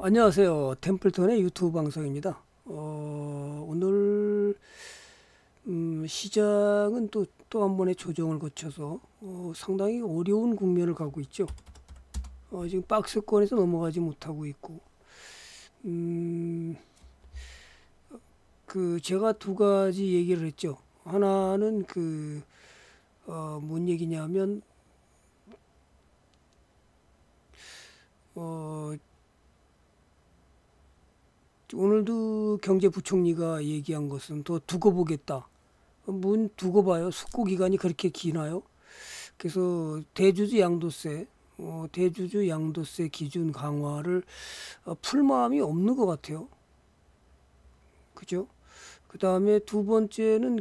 안녕하세요. 템플턴의 유튜브 방송입니다. 오늘 시장은 또 한 번의 조정을 거쳐서 상당히 어려운 국면을 가고 있죠. 지금 박스권에서 넘어가지 못하고 있고, 음, 제가 두 가지 얘기를 했죠. 하나는 뭔 얘기냐면 어, 오늘도 경제부총리가 얘기한 것은 더 두고 보겠다. 문 두고 봐요. 숙고 기간이 그렇게 기나요? 그래서 대주주 양도세 기준 강화를 풀 마음이 없는 것 같아요. 그죠? 그 다음에 두 번째는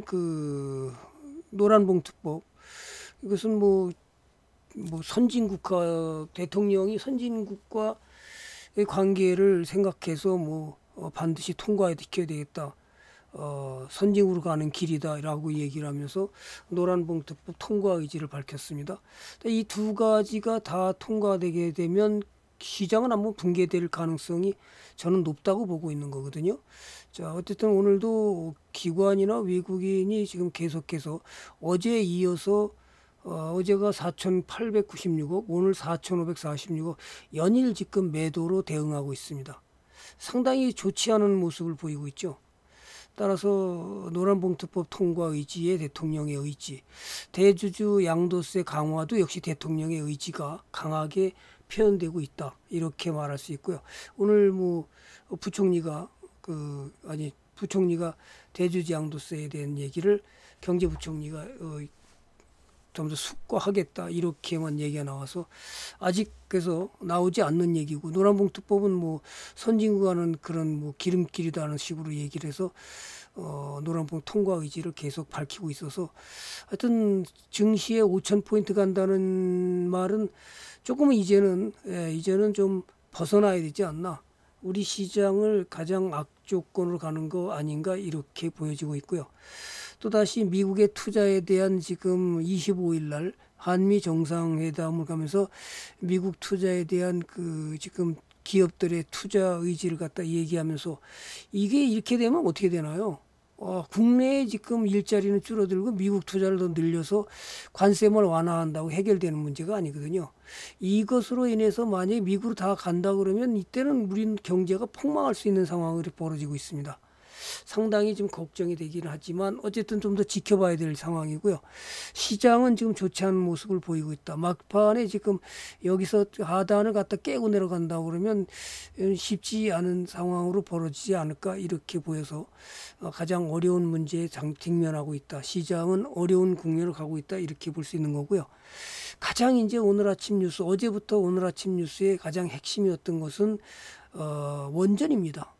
노란봉투법. 이것은 뭐 선진국가 대통령이 선진국과의 관계를 생각해서 반드시 통과시켜야 되겠다. 선진국으로 가는 길이다라고 얘기를 하면서 노란봉투법 통과 의지를 밝혔습니다. 이 두 가지가 다 통과되게 되면 시장은 한번 붕괴될 가능성이 저는 높다고 보고 있는 거거든요. 자, 어쨌든 오늘도 기관이나 외국인이 지금 계속해서 어제에 이어서 어제가 4,896억, 오늘 4,546억 연일 지금 매도로 대응하고 있습니다. 상당히 좋지 않은 모습을 보이고 있죠. 따라서 노란봉투법 통과 의지에 대통령의 의지, 대주주 양도세 강화도 역시 대통령의 의지가 강하게 표현되고 있다. 이렇게 말할 수 있고요. 오늘 부총리가 부총리가 대주주 양도세에 대한 얘기를 경제부총리가 좀 더 숙고하겠다 이렇게만 얘기가 나와서 아직 그래서 나오지 않는 얘기고, 노란봉투법은 선진국과는 그런 기름길이다는 식으로 얘기를 해서 노란봉 통과 의지를 계속 밝히고 있어서 하여튼 증시에 5,000포인트 간다는 말은 조금은 이제는 좀 벗어나야 되지 않나. 우리 시장을 가장 악조건으로 가는 거 아닌가 이렇게 보여지고 있고요. 또다시 미국의 투자에 대한 지금 25일 날 한미 정상회담을 가면서 미국 투자에 대한 지금 기업들의 투자 의지를 갖다 얘기하면서 이게 이렇게 되면 어떻게 되나요? 국내에 지금 일자리는 줄어들고 미국 투자를 더 늘려서 관세만 완화한다고 해결되는 문제가 아니거든요. 이것으로 인해서 만약에 미국으로 다 간다 그러면 이때는 우리 경제가 폭망할 수 있는 상황이 벌어지고 있습니다. 상당히 좀 걱정이 되기는 하지만 어쨌든 좀 더 지켜봐야 될 상황이고요. 시장은 지금 좋지 않은 모습을 보이고 있다. 막판에 지금 여기서 하단을 갖다 깨고 내려간다 그러면 쉽지 않은 상황으로 벌어지지 않을까 이렇게 보여서 가장 어려운 문제에 직면하고 있다. 시장은 어려운 국면을 가고 있다. 이렇게 볼 수 있는 거고요. 가장 이제 오늘 아침 뉴스, 어제부터 오늘 아침 뉴스의 가장 핵심이었던 것은 원전입니다.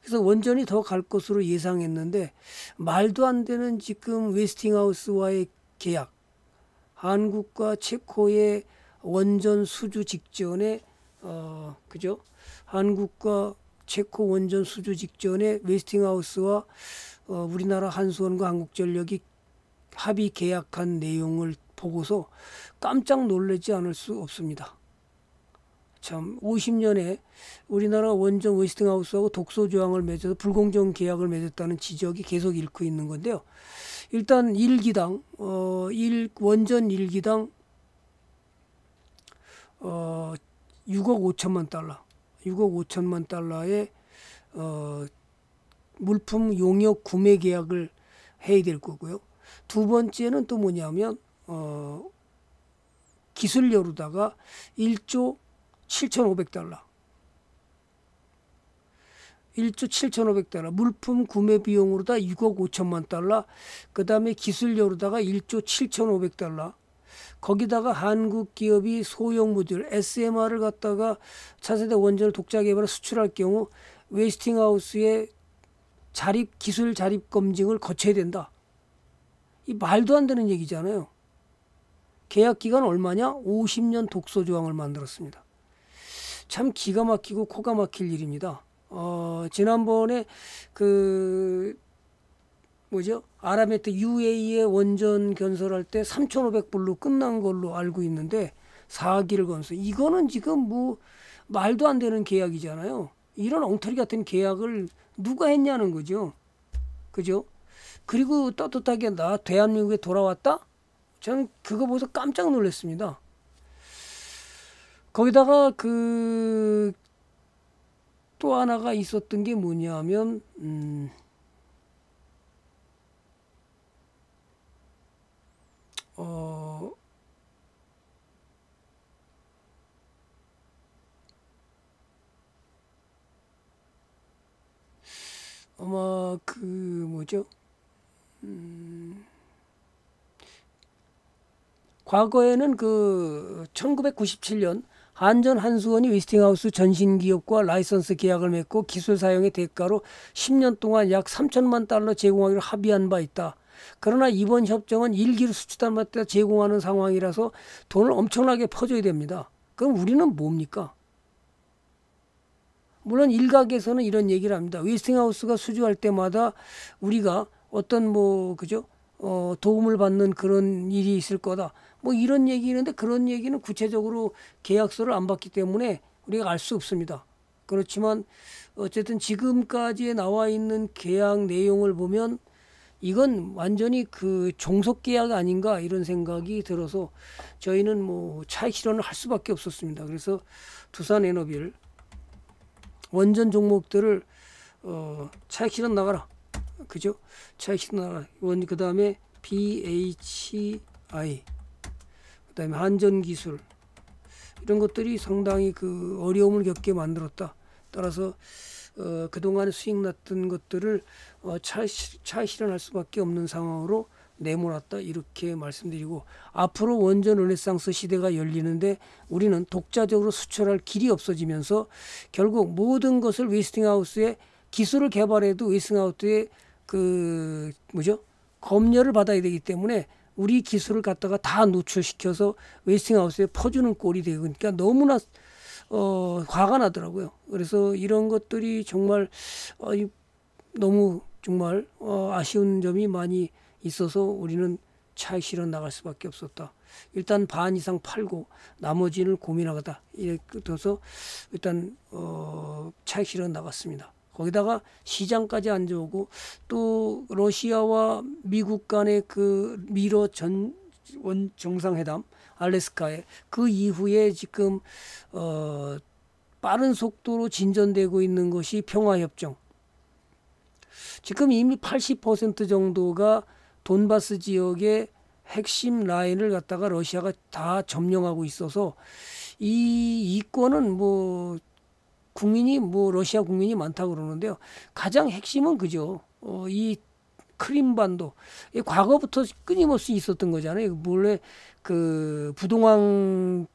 그래서 원전이 더 갈 것으로 예상했는데 말도 안 되는 지금 웨스팅하우스와의 계약, 한국과 체코의 원전 수주 직전에 그죠? 한국과 체코 원전 수주 직전에 웨스팅하우스와 우리나라 한수원과 한국전력이 합의 계약한 내용을 보고서 깜짝 놀라지 않을 수 없습니다. 참 50년에 우리나라 원전 웨스팅하우스하고 독소조항을 맺어서 불공정 계약을 맺었다는 지적이 계속 일고 있는 건데요. 일단 1기당 원전 1기당 6억 5천만 달러 6억 5천만 달러의 물품 용역 구매 계약을 해야 될 거고요. 두 번째는 또 뭐냐면 기술료로다가 1조 7,500달러 1조 7,500달러 물품 구매 비용으로다 6억 5천만 달러 그 다음에 기술료로다가 1조 7,500달러 거기다가 한국 기업이 소형 모듈 SMR을 갖다가 차세대 원전을 독자 개발해 수출할 경우 웨스팅하우스의 기술 자립 검증을 거쳐야 된다. 이 말도 안 되는 얘기잖아요. 계약 기간 얼마냐? 50년 독소 조항을 만들었습니다. 참 기가 막히고 코가 막힐 일입니다. 지난번에 아라메트 UAE의 원전 건설할 때 3,500불로 끝난 걸로 알고 있는데 4기를 건수. 이거는 지금 뭐 말도 안 되는 계약이잖아요. 이런 엉터리 같은 계약을 누가 했냐는 거죠. 그죠? 그리고 떳떳하게 나 대한민국에 돌아왔다? 저는 그거 보고서 깜짝 놀랐습니다. 거기다가 그 또 하나가 있었던 게 뭐냐면 아마 그 뭐죠? 과거에는 그 1997년 한전 한수원이 웨스팅하우스 전신기업과 라이선스 계약을 맺고 기술 사용의 대가로 10년 동안 약 3천만 달러 제공하기로 합의한 바 있다. 그러나 이번 협정은 1기를 수출단마다 제공하는 상황이라서 돈을 엄청나게 퍼줘야 됩니다. 그럼 우리는 뭡니까? 물론 일각에서는 이런 얘기를 합니다. 웨스팅하우스가 수주할 때마다 우리가 어떤 뭐 그죠? 도움을 받는 그런 일이 있을 거다. 뭐 이런 얘기인데 그런 얘기는 구체적으로 계약서를 안 봤기 때문에 우리가 알 수 없습니다. 그렇지만 어쨌든 지금까지 나와 있는 계약 내용을 보면 이건 완전히 그 종속 계약 아닌가 이런 생각이 들어서 저희는 뭐 차익 실현을 할 수밖에 없었습니다. 그래서 두산에너비를 원전 종목들을 차익 실현 나가라. 그죠? 차익 실현 나가라. 그 다음에 BHI, 그 다음에 한전기술 이런 것들이 상당히 그 어려움을 겪게 만들었다. 따라서 그동안 수익 났던 것들을 차익 실현할 수밖에 없는 상황으로 내몰았다 이렇게 말씀드리고, 앞으로 원전 르네상스 시대가 열리는데 우리는 독자적으로 수출할 길이 없어지면서 결국 모든 것을 웨스팅하우스의 기술을 개발해도 웨스팅하우스의 그 뭐죠? 검열을 받아야 되기 때문에 우리 기술을 갖다가 다 노출시켜서 웨스팅하우스에 퍼주는 꼴이 되고, 그러니까 너무나 화가 나더라고요. 그래서 이런 것들이 정말 너무 정말 아쉬운 점이 많이 있어서 우리는 차익 실현 나갈 수밖에 없었다. 일단 반 이상 팔고 나머지를 고민하다 이렇게 돼서 일단 차익 실현 나갔습니다. 거기다가 시장까지 안 좋고 또 러시아와 미국 간의 그 미러 정상회담 알래스카에 그 이후에 지금 빠른 속도로 진전되고 있는 것이 평화협정. 지금 이미 80% 정도가 돈바스 지역의 핵심 라인을 갖다가 러시아가 다 점령하고 있어서 이 이권은 뭐 국민이 뭐 러시아 국민이 많다고 그러는데요. 가장 핵심은 그죠. 이 크림반도 과거부터 끊임없이 있었던 거잖아요. 원래 그 부동항을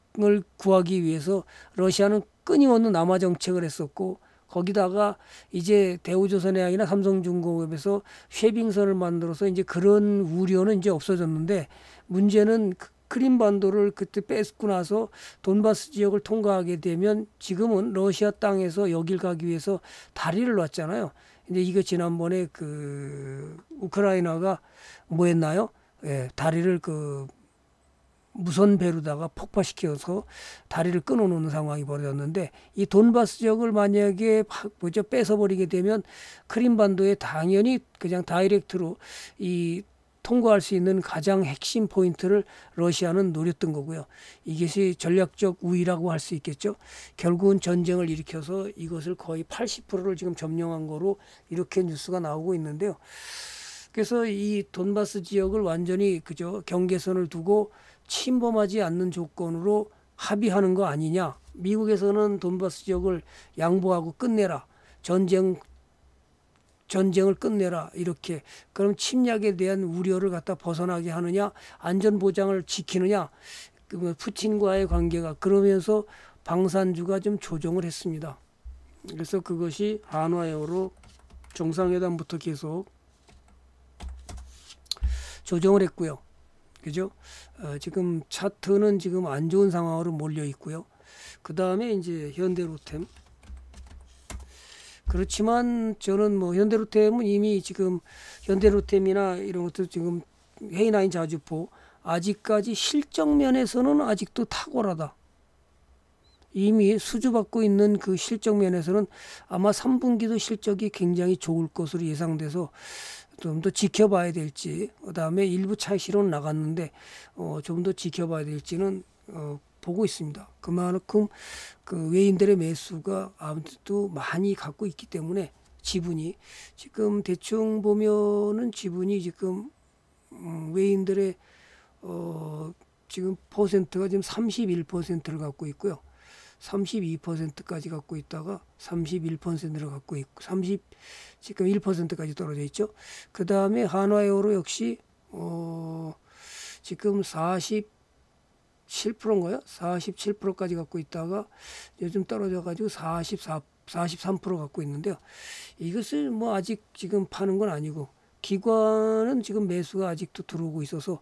구하기 위해서 러시아는 끊임없는 남하 정책을 했었고, 거기다가 이제 대우조선해양이나 삼성중공업에서 쉐빙선을 만들어서 이제 그런 우려는 이제 없어졌는데, 문제는 크림반도를 그때 뺏고 나서 돈바스 지역을 통과하게 되면 지금은 러시아 땅에서 여길 가기 위해서 다리를 놨잖아요. 근데 이거 지난번에 그 우크라이나가 뭐 했나요? 예, 다리를 그 무선 배로다가 폭파시켜서 다리를 끊어놓는 상황이 벌어졌는데, 이 돈바스 지역을 만약에 뭐죠 뺏어버리게 되면 크림반도에 당연히 그냥 다이렉트로 이 통과할 수 있는 가장 핵심 포인트를 러시아는 노렸던 거고요. 이것이 전략적 우위라고 할 수 있겠죠. 결국은 전쟁을 일으켜서 이것을 거의 80%를 지금 점령한 거로 이렇게 뉴스가 나오고 있는데요. 그래서 이 돈바스 지역을 완전히 그저 경계선을 두고 침범하지 않는 조건으로 합의하는 거 아니냐. 미국에서는 돈바스 지역을 양보하고 끝내라. 전쟁을 끝내라. 이렇게. 그럼 침략에 대한 우려를 갖다 벗어나게 하느냐, 안전보장을 지키느냐, 푸틴과의 관계가, 그러면서 방산주가 좀 조정을 했습니다. 그래서 그것이 한화에어로 정상회담부터 계속 조정을 했고요. 그죠? 지금 차트는 지금 안 좋은 상황으로 몰려 있고요. 그 다음에 이제 현대로템. 그렇지만 저는 뭐 현대로템은 이미 지금 현대로템이나 이런 것도 지금 K9 자주포 아직까지 실적 면에서는 아직도 탁월하다. 이미 수주받고 있는 그 실적 면에서는 아마 3분기도 실적이 굉장히 좋을 것으로 예상돼서 좀 더 지켜봐야 될지, 그다음에 일부 차익 실현 나갔는데 좀 더 지켜봐야 될지는 보고 있습니다. 그만큼 그 외인들의 매수가 아무래도 많이 갖고 있기 때문에 지분이 지금 대충 보면은 지분이 지금 외인들의 지금 퍼센트가 지금 31%를 갖고 있고요. 32%까지 갖고 있다가 31%를 갖고 있고 지금 1%까지 떨어져 있죠. 그 다음에 한화에어로 역시 지금 47%인가요? 47%까지 갖고 있다가 요즘 떨어져 가지고 43% 갖고 있는데요. 이것을 뭐 아직 지금 파는 건 아니고 기관은 지금 매수가 아직도 들어오고 있어서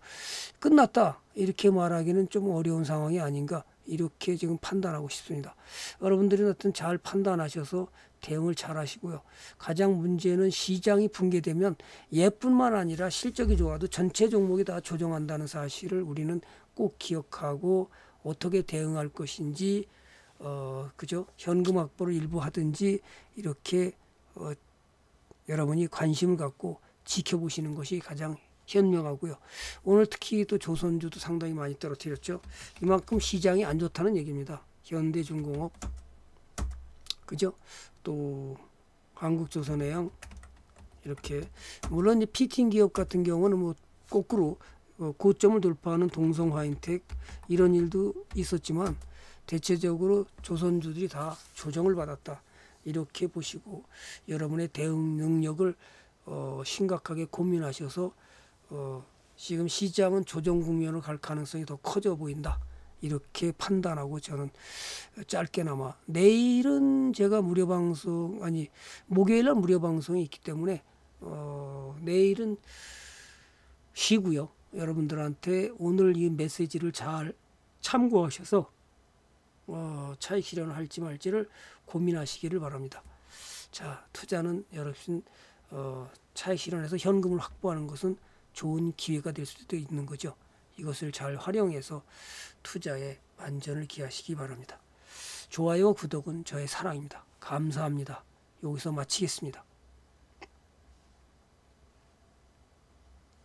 끝났다 이렇게 말하기는 좀 어려운 상황이 아닌가 이렇게 지금 판단하고 싶습니다. 여러분들이 하여튼 잘 판단하셔서 대응을 잘 하시고요. 가장 문제는 시장이 붕괴되면 얘뿐만 아니라 실적이 좋아도 전체 종목이 다 조정한다는 사실을 우리는 꼭 기억하고 어떻게 대응할 것인지 그죠? 현금 확보를 일부 하든지 이렇게 여러분이 관심을 갖고 지켜보시는 것이 가장 현명하고요. 오늘 특히 또 조선주도 상당히 많이 떨어뜨렸죠. 이만큼 시장이 안 좋다는 얘기입니다. 현대중공업, 그죠? 또 한국조선해양 이렇게 물론 피팅 기업 같은 경우는 뭐 거꾸로 고점을 돌파하는 동성화인텍 이런 일도 있었지만 대체적으로 조선주들이 다 조정을 받았다. 이렇게 보시고 여러분의 대응 능력을 심각하게 고민하셔서 지금 시장은 조정 국면으로 갈 가능성이 더 커져 보인다. 이렇게 판단하고 저는 짧게나마 내일은 제가 무료 방송 목요일날 무료 방송이 있기 때문에 내일은 쉬고요. 여러분들한테 오늘 이 메시지를 잘 참고하셔서 차익 실현을 할지 말지를 고민하시기를 바랍니다. 자, 투자는 여러분 차익 실현해서 현금을 확보하는 것은 좋은 기회가 될 수도 있는 거죠. 이것을 잘 활용해서 투자에 만전을 기하시기 바랍니다. 좋아요와 구독은 저의 사랑입니다. 감사합니다. 여기서 마치겠습니다.